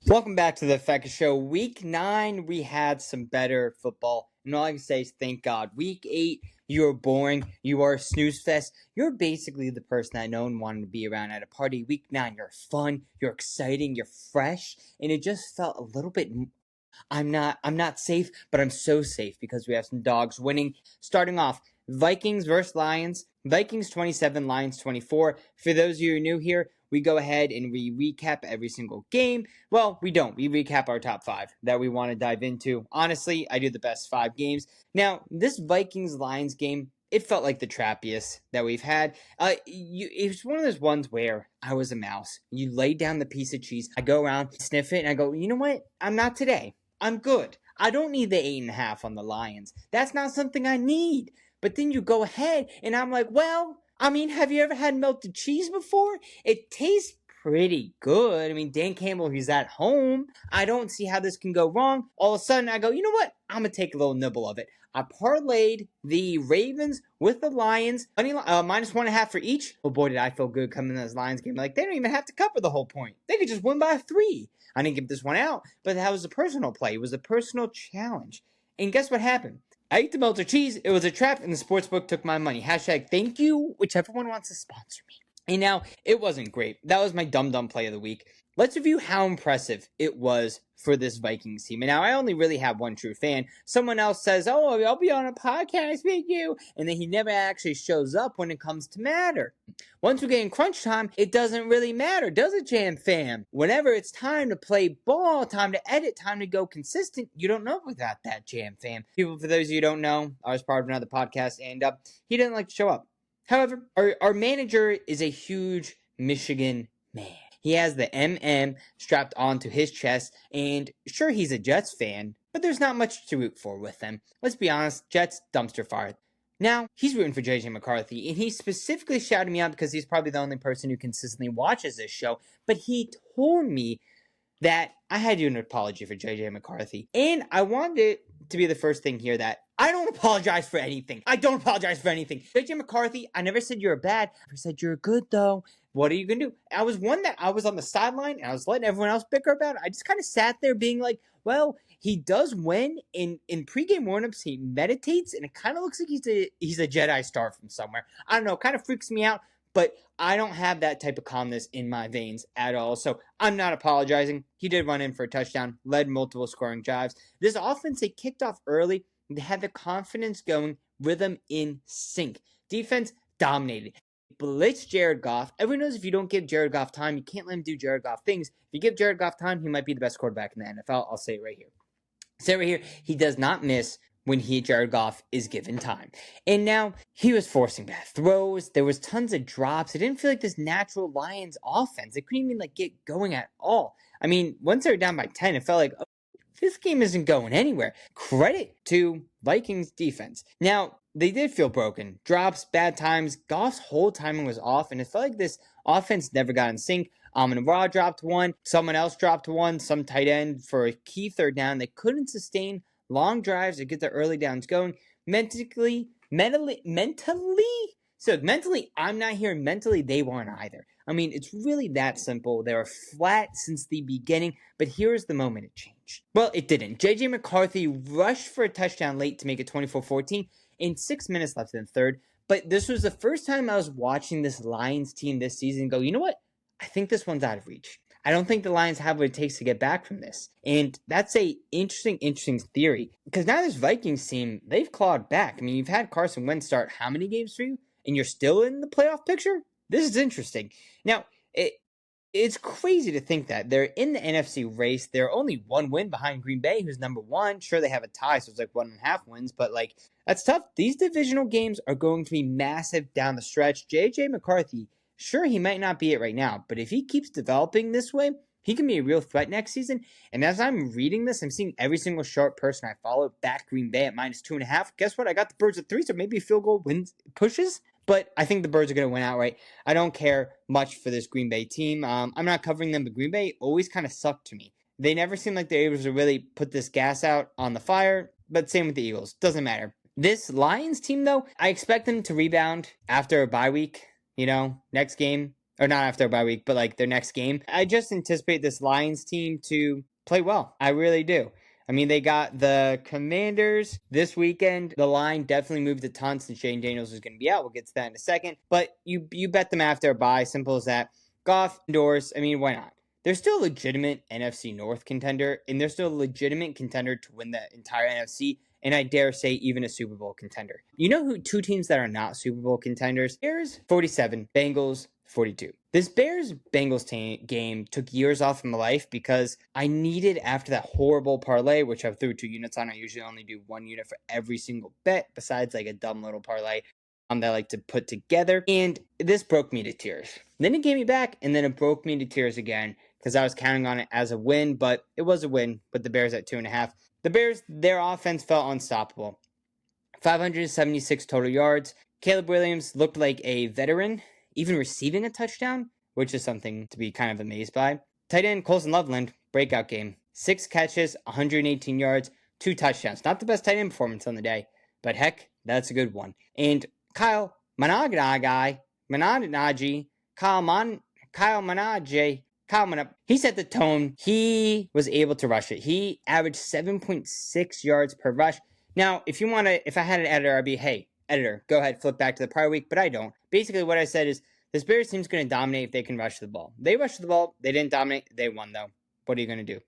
Welcome back to the Affaka Show. Week 9, we had some better football. And all I can say is thank God. Week 8, you are boring. You are a snooze fest. You're basically the person that no one wanted to be around at a party. Week 9, you're fun, you're exciting, you're fresh. And it just felt a little bit... I'm not safe, but I'm so safe because we have some dogs winning. Starting off, Vikings versus Lions. Vikings 27, Lions 24. For those of you who are new here, we go ahead and we recap every single game. Well, we don't. We recap our top 5 that we want to dive into. Honestly, I do the best 5 games. Now, this Vikings-Lions game, it felt like the trappiest that we've had. It was one of those ones where I was a mouse. You lay down the piece of cheese. I go around, sniff it, and I go, you know what? I'm not today. I'm good. I don't need the 8.5 on the Lions. That's not something I need. But then you go ahead, and I'm like, well, I mean, have you ever had melted cheese before? It tastes pretty good. I mean, Dan Campbell, he's at home. I don't see how this can go wrong. All of a sudden, I go, you know what? I'm going to take a little nibble of it. I parlayed the Ravens with the Lions, minus 1.5 for each. Oh boy, did I feel good coming in this Lions game. Like, they don't even have to cover the whole point. They could just win by 3. I didn't give this one out, but that was a personal play. It was a personal challenge. And guess what happened? I ate the melted cheese. It was a trap, and the sportsbook took my money. Hashtag thank you, whichever one wants to sponsor me. And now, it wasn't great. That was my dumb play of the week. Let's review how impressive it was for this Vikings team. And now, I only really have one true fan. Someone else says, oh, I'll be on a podcast with you. And then he never actually shows up when it comes to matter. Once we get in crunch time, it doesn't really matter, does it, Jam Fam? Whenever it's time to play ball, time to edit, time to go consistent, you don't know without that, Jam Fam. People, for those of you who don't know, I was part of another podcast, and he didn't like to show up. However, our manager is a huge Michigan man. He has the MM strapped onto his chest, and sure, he's a Jets fan, but there's not much to root for with them. Let's be honest, Jets, dumpster fire. Now, he's rooting for JJ McCarthy, and he specifically shouted me out because he's probably the only person who consistently watches this show, but he told me that I had to do an apology for JJ McCarthy. And I wanted it to be the first thing here that I don't apologize for anything. I don't apologize for anything. JJ McCarthy, I never said you're bad. I never said you're good, though. What are you going to do? I was one that I was on the sideline, and I was letting everyone else bicker about it. I just kind of sat there being like, well, he does win. In pregame warm-ups, he meditates, and it kind of looks like he's a Jedi star from somewhere. I don't know. It kind of freaks me out. But I don't have that type of calmness in my veins at all. So I'm not apologizing. He did run in for a touchdown, led multiple scoring drives. This offense, they kicked off early. They had the confidence going, rhythm in sync. Defense dominated. Blitz Jared Goff. Everyone knows if you don't give Jared Goff time, you can't let him do Jared Goff things. If you give Jared Goff time, he might be the best quarterback in the NFL. I'll say it right here. Say it right here. He does not miss when Jared Goff is given time. And now, he was forcing bad throws. There was tons of drops. It didn't feel like this natural Lions offense. They couldn't even get going at all. I mean, once they were down by 10, it felt like, oh, this game isn't going anywhere. Credit to Vikings defense. Now, they did feel broken. Drops, bad times. Goff's whole timing was off, and it felt like this offense never got in sync. Amon-Ra dropped one. Someone else dropped one. Some tight end for a key third down. They couldn't sustain long drives to get the early downs going. Mentally, I'm not here. Mentally, they weren't either. I mean, it's really that simple. They were flat since the beginning, but here's the moment it changed. Well, it didn't. JJ McCarthy rushed for a touchdown late to make it 24-14 in 6 minutes left in the third, but this was the first time I was watching this Lions team this season go, you know what? I think this one's out of reach. I don't think the Lions have what it takes to get back from this. And that's a interesting theory. Because now this Vikings team, they've clawed back. I mean, you've had Carson Wentz start how many games for you? And you're still in the playoff picture? This is interesting. Now, it's crazy to think that they're in the NFC race. They're only one win behind Green Bay, who's number 1. Sure, they have a tie, so it's like 1.5 wins. But, that's tough. These divisional games are going to be massive down the stretch. JJ McCarthy, sure, he might not be it right now, but if he keeps developing this way, he can be a real threat next season. And as I'm reading this, I'm seeing every single sharp person I follow back Green Bay at minus 2.5. Guess what? I got the Birds at 3, so maybe a field goal wins pushes. But I think the Birds are going to win outright. I don't care much for this Green Bay team. I'm not covering them, but Green Bay always kind of sucked to me. They never seem like they're able to really put this gas out on the fire, but same with the Eagles. Doesn't matter. This Lions team, though, I expect them to rebound after a bye week. Next game, or not after a bye week, but like their next game. I just anticipate this Lions team to play well. I really do. I mean, they got the Commanders this weekend. The line definitely moved a ton since Shane Daniels was going to be out. We'll get to that in a second. But you bet them after a bye. Simple as that. Goff indoors. I mean, why not? They're still a legitimate NFC North contender, and they're still a legitimate contender to win the entire NFC, and I dare say even a Super Bowl contender. You know who two teams that are not Super Bowl contenders? Bears 47, Bengals 42. This Bears-Bengals game took years off of my life because I needed, after that horrible parlay, which I threw 2 units on, I usually only do 1 unit for every single bet, besides like a dumb little parlay that I like to put together, and this broke me to tears. Then it gave me back, and then it broke me to tears again because I was counting on it as a win, but it was a win with the Bears at 2.5. The Bears, their offense felt unstoppable. 576 total yards. Caleb Williams looked like a veteran, even receiving a touchdown, which is something to be kind of amazed by. Tight end Colson Loveland, breakout game. 6 catches, 118 yards, 2 touchdowns. Not the best tight end performance on the day, but heck, that's a good one. And Kyle Manaji, he set the tone. He was able to rush it. He averaged 7.6 yards per rush. Now, if I had an editor, I'd be, hey, editor, go ahead, flip back to the prior week, but I don't. Basically, what I said is, this Bears team's going to dominate if they can rush the ball. They rushed the ball. They didn't dominate. They won, though. What are you going to do?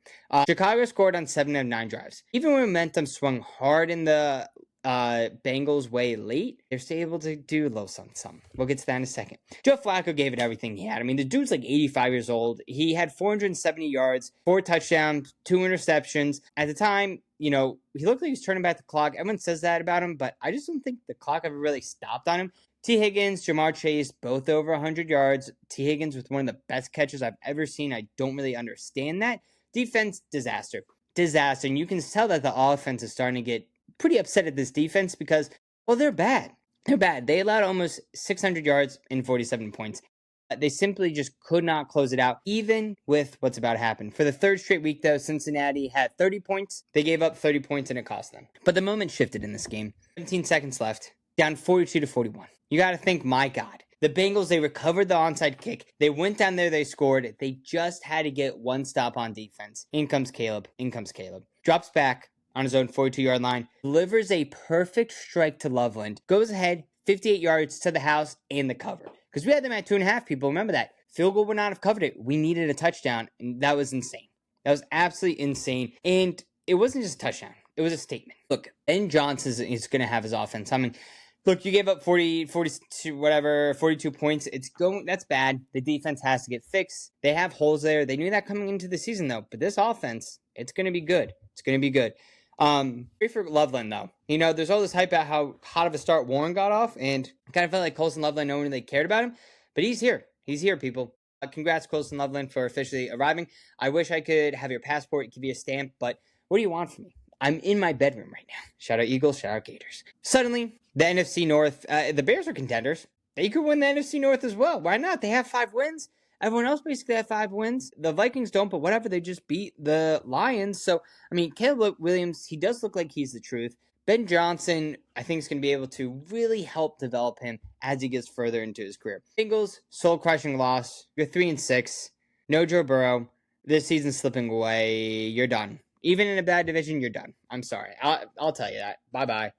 Chicago scored on 7 of 9 drives. Even when momentum swung hard in the Bengals way late, they're still able to do a little something. We'll get to that in a second. Joe Flacco gave it everything he had. I mean, the dude's like 85 years old. He had 470 yards, 4 touchdowns, 2 interceptions. At the time, he looked like he was turning back the clock. Everyone says that about him, but I just don't think the clock ever really stopped on him. T. Higgins, Jamar Chase, both over 100 yards. T. Higgins with one of the best catches I've ever seen. I don't really understand that. Defense, disaster. And you can tell that the offense is starting to get pretty upset at this defense because, well, they're bad. They allowed almost 600 yards and 47 points. They simply just could not close it out, even with what's about to happen. For the 3rd straight week, though, Cincinnati had 30 points. They gave up 30 points, and it cost them. But the moment shifted in this game. 17 seconds left, down 42-41. You got to think, my God. The Bengals, they recovered the onside kick. They went down there, they scored. They just had to get one stop on defense. In comes Caleb. Drops back on his own 42-yard line, delivers a perfect strike to Loveland, goes ahead, 58 yards to the house and the cover. Because we had them at 2.5, people. Remember that. Field goal would not have covered it. We needed a touchdown, and that was insane. That was absolutely insane. And it wasn't just a touchdown. It was a statement. Look, Ben Johnson is going to have his offense. I mean, look, you gave up 42 points. That's bad. The defense has to get fixed. They have holes there. They knew that coming into the season, though. But this offense, it's going to be good. For Loveland, though. There's all this hype about how hot of a start Warren got off, and I kind of felt like Colson Loveland, no one really cared about him. But he's here. People. Congrats, Colson Loveland, for officially arriving. I wish I could have your passport, give you a stamp, but what do you want from me? I'm in my bedroom right now. Shout out Eagles, shout out Gators. Suddenly, the NFC North, the Bears are contenders. They could win the NFC North as well. Why not? They have 5 wins. Everyone else basically had 5 wins. The Vikings don't, but whatever. They just beat the Lions. So, I mean, Caleb Williams, he does look like he's the truth. Ben Johnson, I think, is going to be able to really help develop him as he gets further into his career. Bengals, soul-crushing loss. You're 3-6. No Joe Burrow. This season's slipping away. You're done. Even in a bad division, you're done. I'm sorry. I'll tell you that. Bye-bye.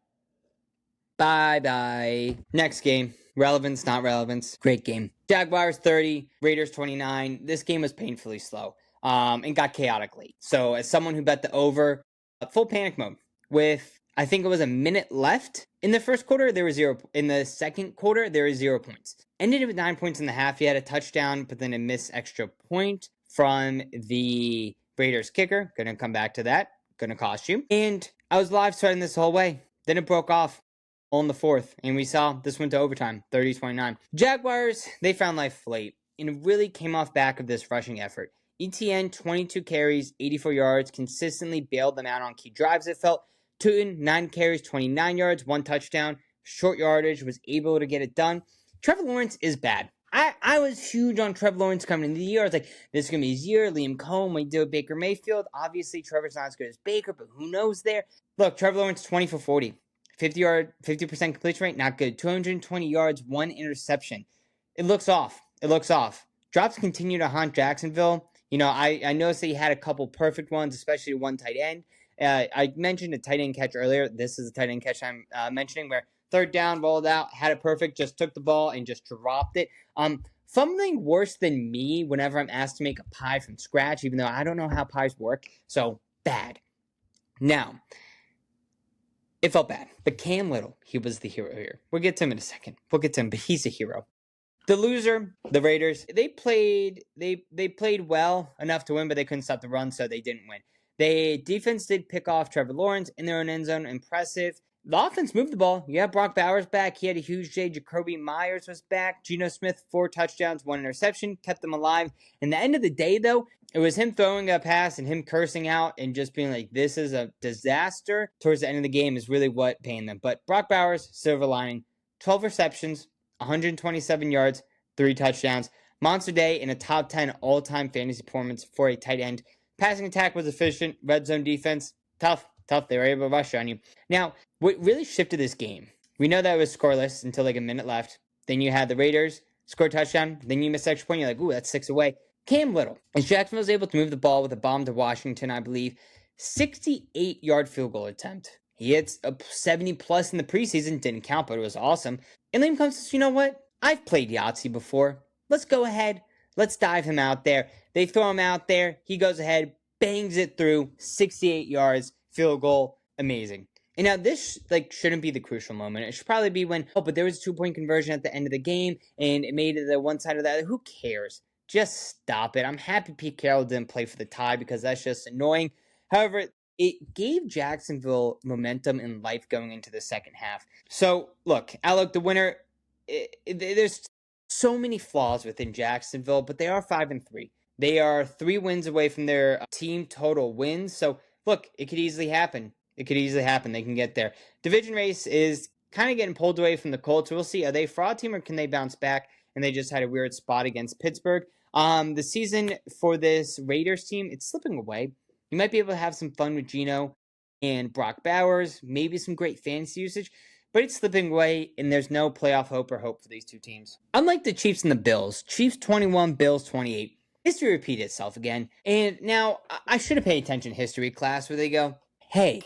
Next game. Relevance, not relevance. Great game. Jaguars 30, Raiders 29. This game was painfully slow and got chaotic late. So as someone who bet the over, full panic mode. With, I think it was a minute left in the first quarter, there was 0. In the second quarter, there was 0 points. Ended it with 9 points in the half. He had a touchdown, but then a missed extra point from the Raiders kicker. Gonna come back to that. Gonna cost you. And I was live starting this whole way. Then it broke off on the 4th, and we saw this went to overtime, 30-29. Jaguars, they found life late, and it really came off back of this rushing effort. ETN, 22 carries, 84 yards, consistently bailed them out on key drives, it felt. Tootin, 9 carries, 29 yards, 1 touchdown, short yardage, was able to get it done. Trevor Lawrence is bad. I was huge on Trevor Lawrence coming into the year. I was like, this is going to be his year. Liam Cohen, when he did with Baker Mayfield. Obviously, Trevor's not as good as Baker, but who knows there? Look, Trevor Lawrence, 20 for 40. 50% completion rate, not good. 220 yards, 1 interception. It looks off. drops continue to haunt Jacksonville. I noticed that he had a couple perfect ones, especially one tight end. I mentioned a tight end catch earlier. This is a tight end catch I'm mentioning where third down, rolled out, had it perfect, just took the ball and just dropped it. Something worse than me whenever I'm asked to make a pie from scratch, even though I don't know how pies work. So bad. Now, it felt bad. But Cam Little, he was the hero here. We'll get to him in a second. We'll get to him, but he's a hero. The loser, the Raiders, they played well enough to win, but they couldn't stop the run, so they didn't win. The defense did pick off Trevor Lawrence in their own end zone. Impressive. The offense moved the ball. Yeah, Brock Bowers back. He had a huge day. Jacoby Myers was back. Geno Smith, 4 touchdowns, 1 interception, kept them alive. And the end of the day, though, it was him throwing a pass and him cursing out and just being like, this is a disaster. Towards the end of the game is really what pained them. But Brock Bowers, silver lining, 12 receptions, 127 yards, 3 touchdowns. Monster day in a top 10 all-time fantasy performance for a tight end. Passing attack was efficient. Red zone defense, tough. They were able to rush on you. Now, what really shifted this game, we know that it was scoreless until like a minute left. Then you had the Raiders score a touchdown. Then you miss extra point. You're like, ooh, that's 6 away. Cam Little, as Jacksonville was able to move the ball with a bomb to Washington, I believe, 68-yard field goal attempt. He hits a 70-plus in the preseason. Didn't count, but it was awesome. And Liam comes and says, you know what? I've played Yahtzee before. Let's go ahead. Let's dive him out there. They throw him out there. He goes ahead, bangs it through, 68 yards, field goal, amazing. And now this shouldn't be the crucial moment. It should probably be when, but there was a 2-point conversion at the end of the game, and it made it the one side of that. Who cares? Just stop it. I'm happy Pete Carroll didn't play for the tie because that's just annoying. However, it gave Jacksonville momentum and life going into the second half. So, look, Alec, the winner, there's so many flaws within Jacksonville, but they are 5-3. They are 3 wins away from their team total wins. So, look, it could easily happen. It could easily happen. They can get there. Division race is kind of getting pulled away from the Colts. We'll see. Are they a fraud team or can they bounce back? And they just had a weird spot against Pittsburgh. The season for this Raiders team, it's slipping away. You might be able to have some fun with Geno and Brock Bowers, maybe some great fantasy usage, but it's slipping away, and there's no playoff hope for these two teams. Unlike the Chiefs and the Bills, Chiefs 21, Bills 28. History repeated itself again. And now, I should have paid attention in history class where they go, hey,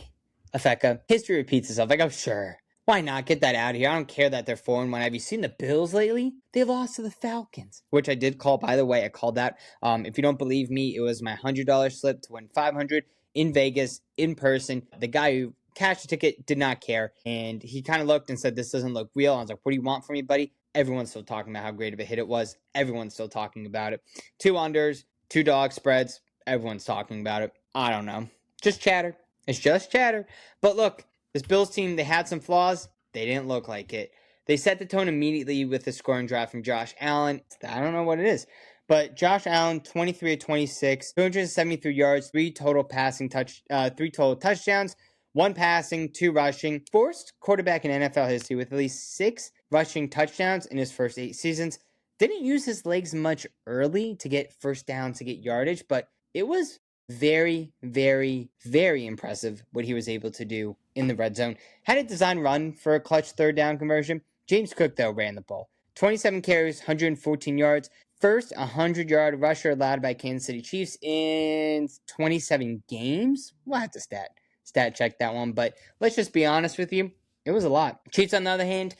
Affaka, history repeats itself. I go, sure. Why not? Get that out of here. I don't care that they're 4-1. Have you seen the Bills lately? They lost to the Falcons, which I did call, by the way. I called that. If you don't believe me, it was my $100 slip to win $500 in Vegas, in person. The guy who cashed the ticket did not care, and he kind of looked and said, this doesn't look real. I was like, what do you want from me, buddy? Everyone's still talking about how great of a hit it was. Everyone's still talking about it. 2 unders, 2 dog spreads. Everyone's talking about it. I don't know. Just chatter. It's just chatter. But look, this Bills team, they had some flaws. They didn't look like it. They set the tone immediately with the scoring drive from Josh Allen. I don't know what it is. But Josh Allen, 23 of 26, 273 yards, 3 total touchdowns, 1 passing, 2 rushing. First quarterback in NFL history with at least 6 rushing touchdowns in his first 8 seasons. Didn't use his legs much early to get first down, to get yardage, but it was very, very, very impressive what he was able to do in the red zone. Had a design run for a clutch third down conversion. James Cook, though, ran the ball. 27 carries, 114 yards. First 100-yard rusher allowed by Kansas City Chiefs in 27 games. We'll have to stat check that one, but let's just be honest with you. It was a lot. Chiefs, on the other hand,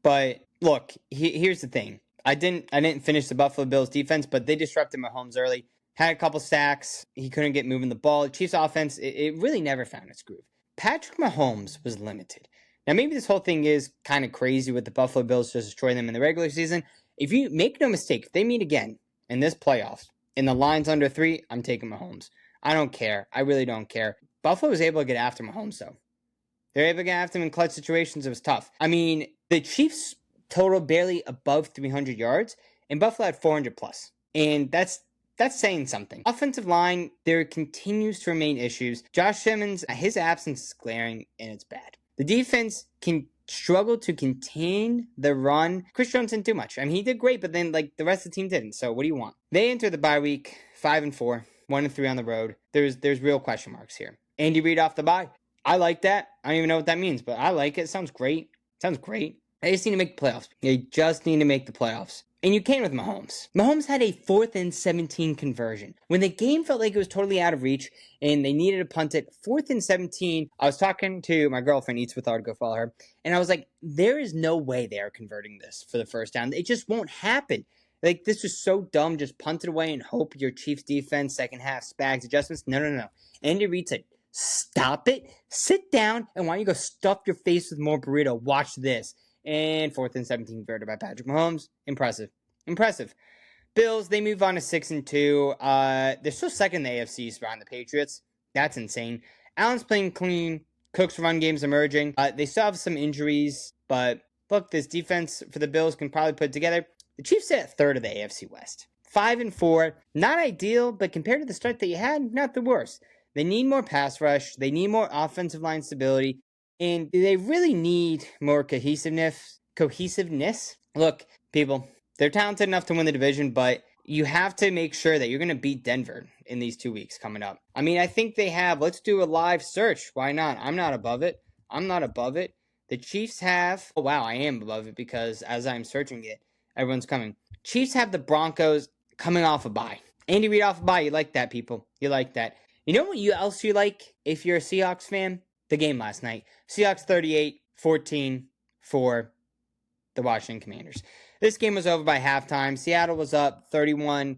but look, here's the thing. I didn't finish the Buffalo Bills defense, but they disrupted Mahomes early. Had a couple sacks. He couldn't get moving the ball. Chiefs offense, it really never found its groove. Patrick Mahomes was limited. Now, maybe this whole thing is kind of crazy with the Buffalo Bills just destroying them in the regular season. If you make no mistake, if they meet again in this playoffs, in the line's under 3, I'm taking Mahomes. I don't care. I really don't care. Buffalo was able to get after Mahomes, though. They were able to get after him in clutch situations. It was tough. I mean, the Chiefs total barely above 300 yards, and Buffalo had 400 plus. And that's saying something. Offensive line, there continues to remain issues. Josh Simmons, his absence is glaring, and it's bad. The defense can struggle to contain the run. Chris Jones didn't do much. I mean, he did great, but then the rest of the team didn't. So what do you want? They enter the bye week 5-4, 1-3 on the road. There's real question marks here. Andy Reid off the bye. I like that. I don't even know what that means, but I like it. Sounds great. They just need to make the playoffs. They just need to make the playoffs. And you can with Mahomes. Mahomes had a 4th and 17 conversion. When the game felt like it was totally out of reach and they needed to punt it, 4th and 17, I was talking to my girlfriend, Eats with Art, go follow her, and I was like, there is no way they are converting this for the first down. It just won't happen. Like, this is so dumb. Just punt it away and hope your Chiefs defense, second half, Spags, adjustments. No. Andy Reid said, stop it, sit down, and why don't you go stuff your face with more burrito? Watch this. And 4th and 17 converted by Patrick Mahomes. Impressive. Bills, they move on to 6-2. They're still second in the AFC East behind the Patriots. That's insane. Allen's playing clean. Cook's run game's emerging. They still have some injuries, but look, this defense for the Bills can probably put it together. The Chiefs sit at 3rd of the AFC West. 5-4. Not ideal, but compared to the start that you had, not the worst. They need more pass rush. They need more offensive line stability. And they really need more cohesiveness. Look, people, they're talented enough to win the division, but you have to make sure that you're going to beat Denver in these 2 weeks coming up. I mean, I think they have. Let's do a live search. Why not? I'm not above it. The Chiefs have. Oh, wow, I am above it because as I'm searching it, everyone's coming. Chiefs have the Broncos coming off a bye. Andy Reid off a bye. You like that, people. You like that. You know what else you like if you're a Seahawks fan? The game last night. Seahawks 38-14 for the Washington Commanders. This game was over by halftime. Seattle was up 31-7.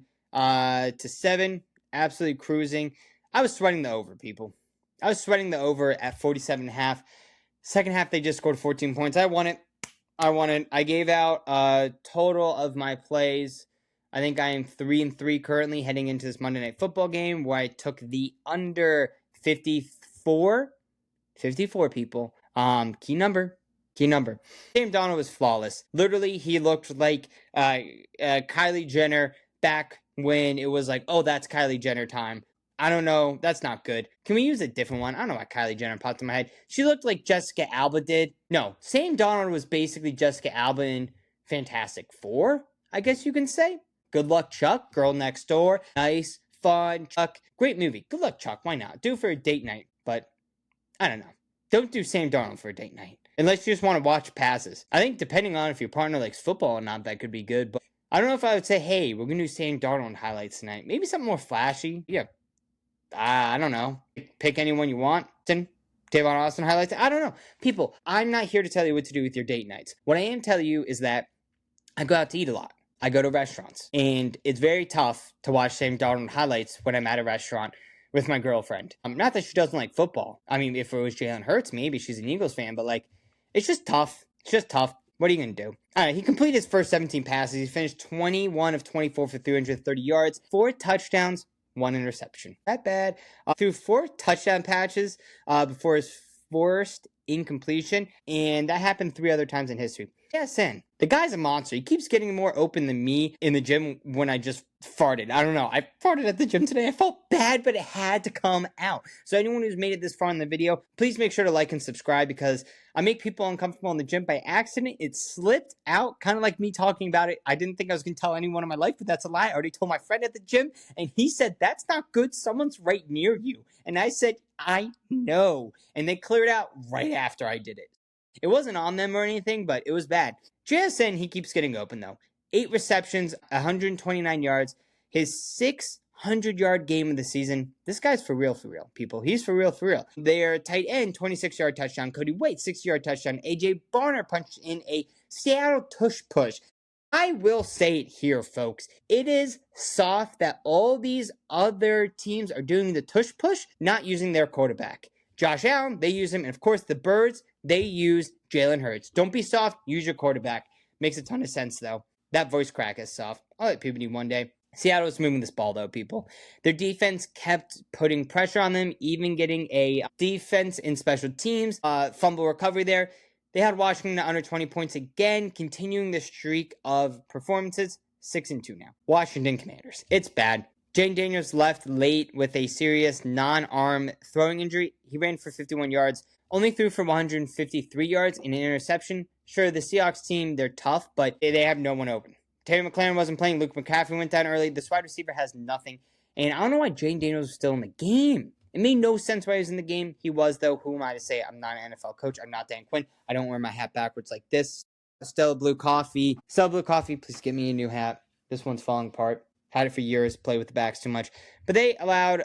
Absolutely cruising. I was sweating the over, people. I was sweating the over at 47.5. Second half, they just scored 14 points. I won it. I gave out a total of my plays. I think I am 3-3 currently heading into this Monday Night Football game where I took the under 54. 54, people. Key number. Sam Donald was flawless. Literally, he looked like Kylie Jenner back when it was like, oh, that's Kylie Jenner time. I don't know. That's not good. Can we use a different one? I don't know why Kylie Jenner popped in my head. She looked like Jessica Alba did. No, Sam Donald was basically Jessica Alba in Fantastic Four, I guess you can say. Good Luck Chuck, Girl Next Door. Nice, fun, Chuck. Great movie. Good Luck Chuck. Why not? Do it for a date night. But I don't know. Don't do Sam Darnold for a date night. Unless you just want to watch passes. I think depending on if your partner likes football or not, that could be good. But I don't know if I would say, hey, we're going to do Sam Darnold highlights tonight. Maybe something more flashy. Yeah. I don't know. Pick anyone you want. Tavon Austin highlights. I don't know. People, I'm not here to tell you what to do with your date nights. What I am telling you is that I go out to eat a lot. I go to restaurants. And it's very tough to watch Sam Darnold highlights when I'm at a restaurant with my girlfriend. Not that she doesn't like football. I mean, if it was Jalen Hurts, maybe she's an Eagles fan. But, like, it's just tough. What are you going to do? He completed his first 17 passes. He finished 21 of 24 for 330 yards, 4 touchdowns, 1 interception. That bad. Threw 4 touchdown patches before his first incompletion, and that happened 3 other times in history. JSN, the guy's a monster. He keeps getting more open than me in the gym when I just farted. I don't know. I farted at the gym today. I felt bad, but it had to come out. So anyone who's made it this far in the video, please make sure to like and subscribe because I make people uncomfortable in the gym by accident. It slipped out, kind of like me talking about it. I didn't think I was going to tell anyone in my life, but that's a lie. I already told my friend at the gym, and he said, that's not good. Someone's right near you. And I said, I know. And they cleared out right after I did it. It wasn't on them or anything, but it was bad. JSN, he keeps getting open, though. 8 receptions, 129 yards. His 600-yard game of the season. This guy's for real, people. He's for real. Their tight end, 26-yard touchdown. Cody White, 60-yard touchdown. A.J. Barner punched in a Seattle tush push. I will say it here, folks. It is soft that all these other teams are doing the tush push, not using their quarterback. Josh Allen, they use him. And, of course, the Birds, they use Jalen Hurts. Don't be soft. Use your quarterback. Makes a ton of sense, though. That voice crack is soft. I'll let people need one day. Seattle was moving this ball, though, people. Their defense kept putting pressure on them, even getting a defense in special teams. Fumble recovery there. They had Washington at under 20 points again, continuing the streak of performances. 6-2 now. Washington Commanders. It's bad. Jane Daniels left late with a serious non-arm throwing injury. He ran for 51 yards, only threw for 153 yards in an interception. Sure, the Seahawks team, they're tough, but they have no one open. Terry McLaurin wasn't playing. Luke McCaffrey went down early. This wide receiver has nothing. And I don't know why Jane Daniels was still in the game. It made no sense why he was in the game. He was, though. Who am I to say? I'm not an NFL coach. I'm not Dan Quinn. I don't wear my hat backwards like this. Stella Blue Coffee. Stella Blue Coffee, please get me a new hat. This one's falling apart. Had it for years. Play with the backs too much. But they allowed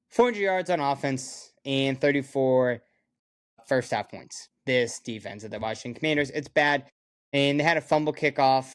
400 yards on offense and 34 first half points. This defense of the Washington Commanders, it's bad. And they had a fumble kickoff,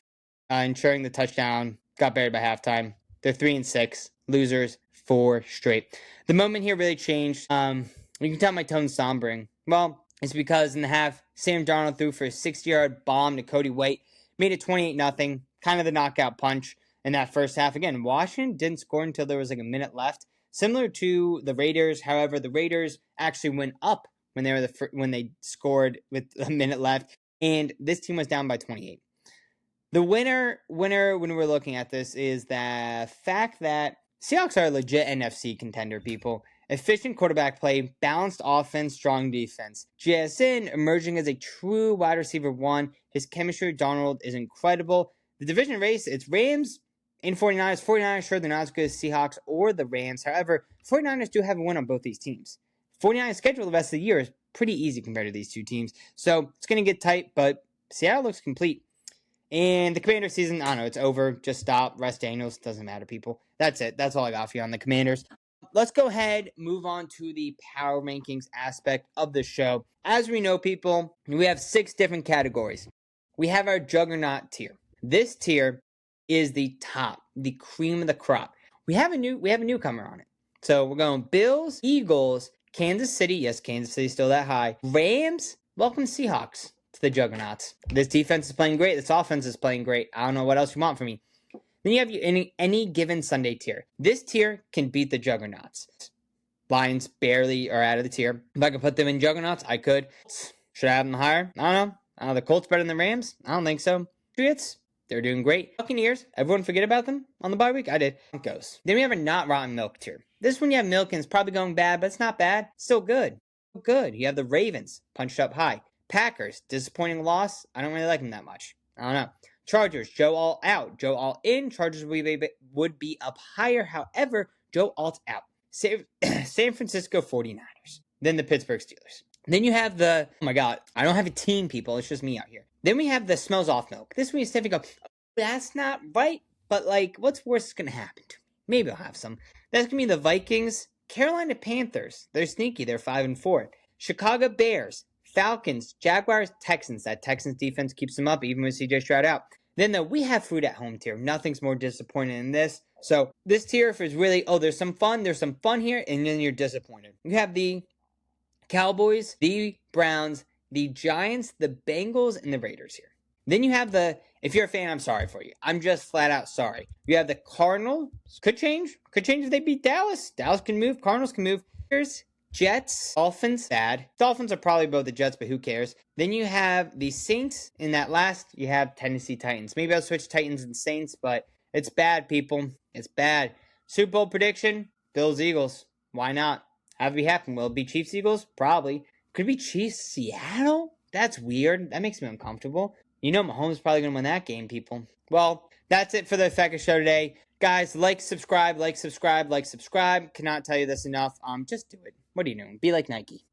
ensuring the touchdown. Got buried by halftime. They're 3-6. Losers 4 straight. The moment here really changed. You can tell my tone's sombering. Well, it's because in the half, Sam Darnold threw for a 60-yard bomb to Cody White. Made it 28-0. Kind of the knockout punch in that first half. Again, Washington didn't score until there was like a minute left. Similar to the Raiders. However, the Raiders actually went up when they scored with a minute left. And this team was down by 28. The winner when we're looking at this is the fact that Seahawks are a legit NFC contender, people. Efficient quarterback play, balanced offense, strong defense. JSN emerging as a true wide receiver 1. His chemistry with Donald is incredible. The division race, it's Rams and 49ers. 49ers, sure, they're not as good as Seahawks or the Rams. However, 49ers do have a win on both these teams. 49ers schedule the rest of the year is pretty easy compared to these two teams. So it's going to get tight, but Seattle looks complete. And the Commanders season, I don't know, it's over. Just stop. Rest Daniels. Doesn't matter, people. That's it. That's all I got for you on the Commanders. Let's go ahead, move on to the power rankings aspect of the show. As we know, people, we have 6 different categories. We have our juggernaut tier. This tier is the top, the cream of the crop. We have a newcomer on it. So we're going Bills, Eagles, Kansas City. Yes, Kansas City's still that high. Rams, welcome Seahawks to the juggernauts. This defense is playing great. This offense is playing great. I don't know what else you want from me. Then you have any given Sunday tier. This tier can beat the juggernauts. Lions barely are out of the tier. If I could put them in juggernauts, I could. Should I have them higher? I don't know. The Colts better than the Rams? I don't think so. Patriots, they're doing great. Buccaneers, everyone forget about them on the bye week? I did. Broncos. Then we have a not rotten milk tier. This one you have milk and it's probably going bad, but it's not bad. It's still good. Good. You have the Ravens, punched up high. Packers, disappointing loss. I don't really like them that much. I don't know. Chargers, Joe all out. Joe all in. Chargers would be up higher. However, Joe Alt's out. San Francisco 49ers. Then the Pittsburgh Steelers. Then you have the, oh my God, I don't have a team, people. It's just me out here. Then we have the smells off milk. This one you step and go, oh, that's not right. But like, what's worse is going to happen to me? Maybe I'll have some. That's going to be the Vikings, Carolina Panthers. They're sneaky. They're 5-4. Chicago Bears, Falcons, Jaguars, Texans. That Texans defense keeps them up even with CJ Stroud out. Then we have food at home tier. Nothing's more disappointing than this. So this tier is really, there's some fun here, and then you're disappointed. You have the Cowboys, the Browns, the Giants, the Bengals, and the Raiders here. Then you have if you're a fan, I'm sorry for you. I'm just flat out sorry. You have the Cardinals. Could change if they beat Dallas. Dallas can move. Cardinals can move. Here's Jets, Dolphins, bad. Dolphins are probably above the Jets, but who cares? Then you have the Saints. In that last, you have Tennessee Titans. Maybe I'll switch Titans and Saints, but it's bad, people. It's bad. Super Bowl prediction, Bills, Eagles. Why not? Have it be happen. Will it be Chiefs, Eagles? Probably. Could it be Chiefs, Seattle? That's weird. That makes me uncomfortable. You know Mahomes is probably going to win that game, people. Well, that's it for the Affaka show today. Guys, subscribe. Cannot tell you this enough. Just do it. What are you doing? Be like Nike.